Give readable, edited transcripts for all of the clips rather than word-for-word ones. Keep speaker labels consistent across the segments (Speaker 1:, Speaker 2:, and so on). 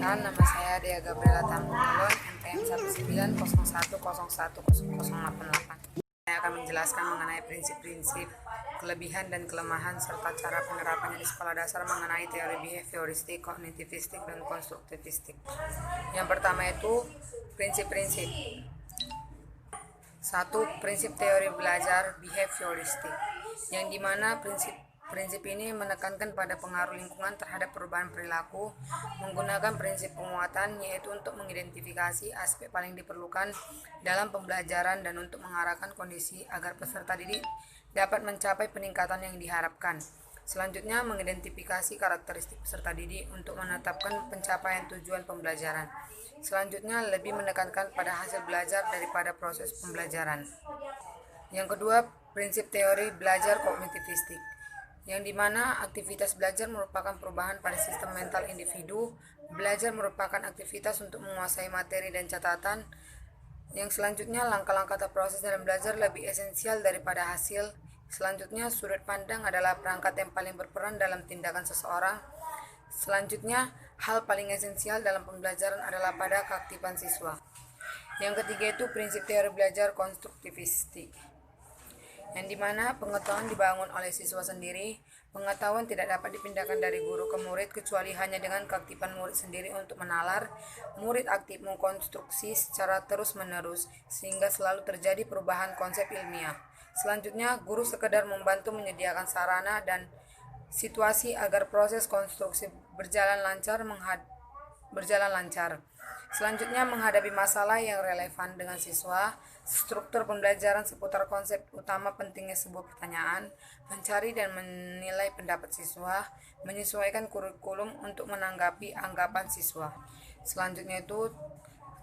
Speaker 1: Perkenalkan, nama saya Dea Gabriela Tamulon, NPM 19010101088. Saya akan menjelaskan mengenai prinsip-prinsip, kelebihan dan kelemahan serta cara penerapannya di sekolah dasar mengenai teori behavioristik, kognitivistik, dan konstruktivistik. Yang pertama itu prinsip-prinsip. 1. Prinsip teori belajar behavioristik, yang dimana prinsip ini menekankan pada pengaruh lingkungan terhadap perubahan perilaku, menggunakan prinsip penguatan yaitu untuk mengidentifikasi aspek paling diperlukan dalam pembelajaran dan untuk mengarahkan kondisi agar peserta didik dapat mencapai peningkatan yang diharapkan. Selanjutnya, mengidentifikasi karakteristik peserta didik untuk menetapkan pencapaian tujuan pembelajaran. Selanjutnya, lebih menekankan pada hasil belajar daripada proses pembelajaran. Yang kedua, prinsip teori belajar kognitivistik, yang dimana aktivitas belajar merupakan perubahan pada sistem mental individu. Belajar merupakan aktivitas untuk menguasai materi dan catatan. Yang selanjutnya, langkah-langkah atau proses dalam belajar lebih esensial daripada hasil. Selanjutnya, sudut pandang adalah perangkat yang paling berperan dalam tindakan seseorang. Selanjutnya, hal paling esensial dalam pembelajaran adalah pada keaktifan siswa. Yang ketiga itu prinsip teori belajar konstruktivistik, yang dimana pengetahuan dibangun oleh siswa sendiri. Pengetahuan tidak dapat dipindahkan dari guru ke murid kecuali hanya dengan keaktifan murid sendiri untuk menalar. Murid aktif mengkonstruksi secara terus-menerus sehingga selalu terjadi perubahan konsep ilmiah. Selanjutnya, guru sekedar membantu menyediakan sarana dan situasi agar proses konstruksi berjalan lancar. Selanjutnya, menghadapi masalah yang relevan dengan siswa. Struktur pembelajaran seputar konsep utama pentingnya sebuah pertanyaan, mencari dan menilai pendapat siswa, menyesuaikan kurikulum untuk menanggapi anggapan siswa. Selanjutnya itu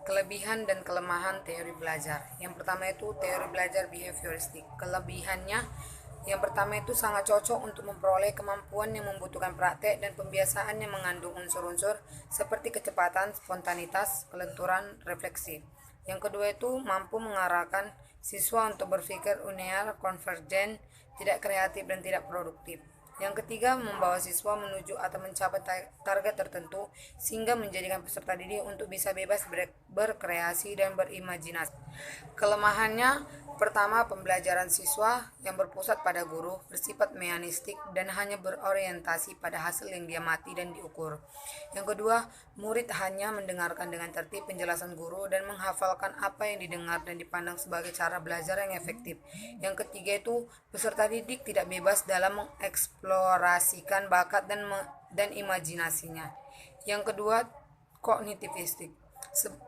Speaker 1: kelebihan dan kelemahan teori belajar. Yang pertama itu teori belajar behavioristik. Kelebihannya, yang pertama itu sangat cocok untuk memperoleh kemampuan yang membutuhkan praktek dan pembiasaan yang mengandung unsur-unsur seperti kecepatan, spontanitas, kelenturan, refleksi. Yang kedua itu mampu mengarahkan siswa untuk berpikir linear, konvergen, tidak kreatif dan tidak produktif. Yang ketiga, membawa siswa menuju atau mencapai target tertentu sehingga menjadikan peserta didik untuk bisa bebas berkreasi dan berimajinasi. Kelemahannya, pertama, pembelajaran siswa yang berpusat pada guru, bersifat meanistik dan hanya berorientasi pada hasil yang diamati dan diukur. Yang kedua, murid hanya mendengarkan dengan tertib penjelasan guru dan menghafalkan apa yang didengar dan dipandang sebagai cara belajar yang efektif. Yang ketiga itu, peserta didik tidak bebas dalam mengeksplorasikan bakat dan imajinasinya. Yang kedua, kognitivistik.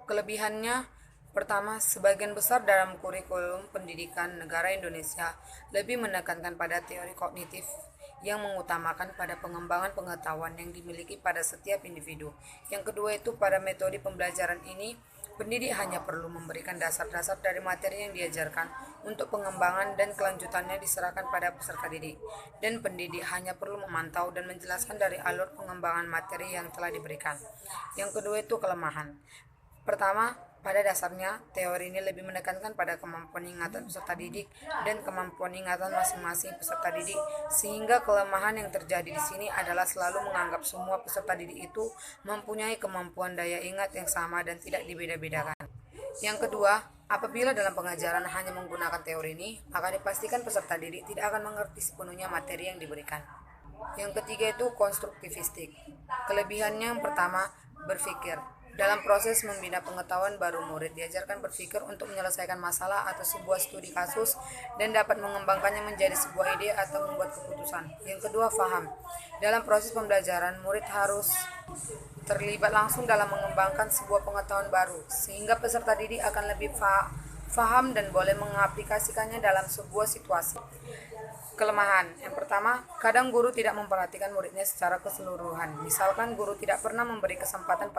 Speaker 1: Kelebihannya, pertama, sebagian besar dalam kurikulum pendidikan negara Indonesia lebih menekankan pada teori kognitif yang mengutamakan pada pengembangan pengetahuan yang dimiliki pada setiap individu. Yang kedua itu, pada metode pembelajaran ini, pendidik hanya perlu memberikan dasar-dasar dari materi yang diajarkan. Untuk pengembangan dan kelanjutannya diserahkan pada peserta didik, dan pendidik hanya perlu memantau dan menjelaskan dari alur pengembangan materi yang telah diberikan. Yang kedua itu kelemahan. Pertama, pada dasarnya, teori ini lebih menekankan pada kemampuan ingatan peserta didik dan kemampuan ingatan masing-masing peserta didik, sehingga kelemahan yang terjadi di sini adalah selalu menganggap semua peserta didik itu mempunyai kemampuan daya ingat yang sama dan tidak dibeda-bedakan. Yang kedua, apabila dalam pengajaran hanya menggunakan teori ini, maka dipastikan peserta didik tidak akan mengerti sepenuhnya materi yang diberikan. Yang ketiga itu konstruktivistik. Kelebihannya yang pertama, berpikir. Dalam proses membina pengetahuan baru, murid diajarkan berpikir untuk menyelesaikan masalah atau sebuah studi kasus dan dapat mengembangkannya menjadi sebuah ide atau membuat keputusan. Yang kedua, paham. Dalam proses pembelajaran, murid harus terlibat langsung dalam mengembangkan sebuah pengetahuan baru, sehingga peserta didik akan lebih paham dan boleh mengaplikasikannya dalam sebuah situasi. Kelemahan. Yang pertama, kadang guru tidak memperhatikan muridnya secara keseluruhan. Misalkan guru tidak pernah memberi kesempatan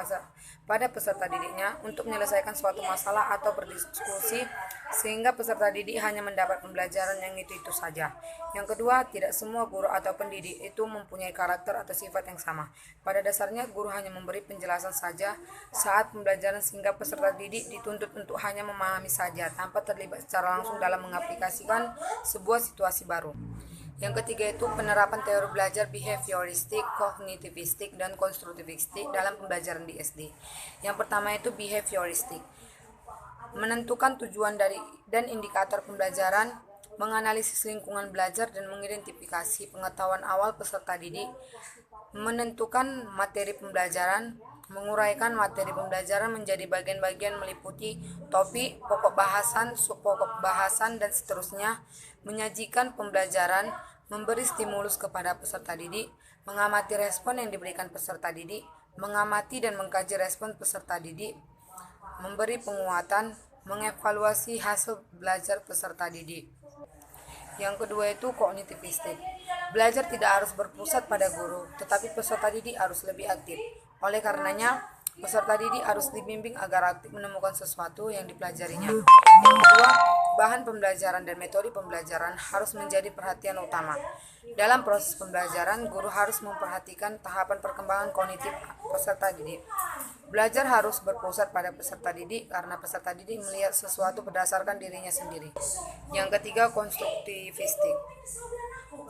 Speaker 1: pada peserta didiknya untuk menyelesaikan suatu masalah atau berdiskusi, sehingga peserta didik hanya mendapat pembelajaran yang itu saja. Yang kedua, tidak semua guru atau pendidik itu mempunyai karakter atau sifat yang sama. Pada dasarnya, guru hanya memberi penjelasan saja saat pembelajaran sehingga peserta didik dituntut untuk hanya memahami saja tanpa terlibat secara langsung dalam mengaplikasikan sebuah situasi baru. Yang ketiga itu penerapan teori belajar behavioristik, kognitivistik, dan konstruktivistik dalam pembelajaran di SD. Yang pertama itu behavioristik. Menentukan tujuan dari dan indikator pembelajaran, menganalisis lingkungan belajar dan mengidentifikasi pengetahuan awal peserta didik, menentukan materi pembelajaran, menguraikan materi pembelajaran menjadi bagian-bagian meliputi topik, pokok bahasan, subpokok bahasan, dan seterusnya, menyajikan pembelajaran, memberi stimulus kepada peserta didik, mengamati respon yang diberikan peserta didik, mengamati dan mengkaji respon peserta didik, memberi penguatan, mengevaluasi hasil belajar peserta didik. Yang kedua itu kognitivistik. Belajar tidak harus berpusat pada guru, tetapi peserta didik harus lebih aktif. Oleh karenanya, peserta didik harus dibimbing agar aktif menemukan sesuatu yang dipelajarinya. Yang kedua, bahan pembelajaran dan metode pembelajaran harus menjadi perhatian utama. Dalam proses pembelajaran, guru harus memperhatikan tahapan perkembangan kognitif peserta didik. Belajar harus berpusat pada peserta didik karena peserta didik melihat sesuatu berdasarkan dirinya sendiri. Yang ketiga, konstruktivistik.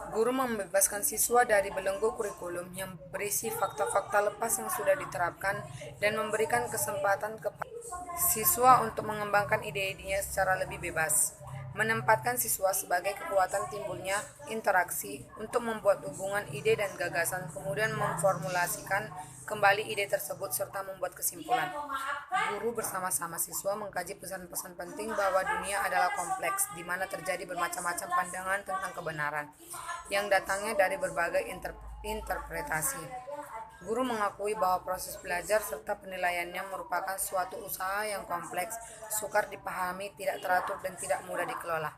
Speaker 1: Guru membebaskan siswa dari belenggu kurikulum yang berisi fakta-fakta lepas yang sudah diterapkan dan memberikan kesempatan kepada siswa untuk mengembangkan ide-idenya secara lebih bebas. Menempatkan siswa sebagai kekuatan timbulnya interaksi untuk membuat hubungan ide dan gagasan, kemudian memformulasikan kembali ide tersebut serta membuat kesimpulan. Guru bersama-sama siswa mengkaji pesan-pesan penting bahwa dunia adalah kompleks, di mana terjadi bermacam-macam pandangan tentang kebenaran yang datangnya dari berbagai interpretasi. Guru mengakui bahwa proses belajar serta penilaiannya merupakan suatu usaha yang kompleks, sukar dipahami, tidak teratur, dan tidak mudah dikelola.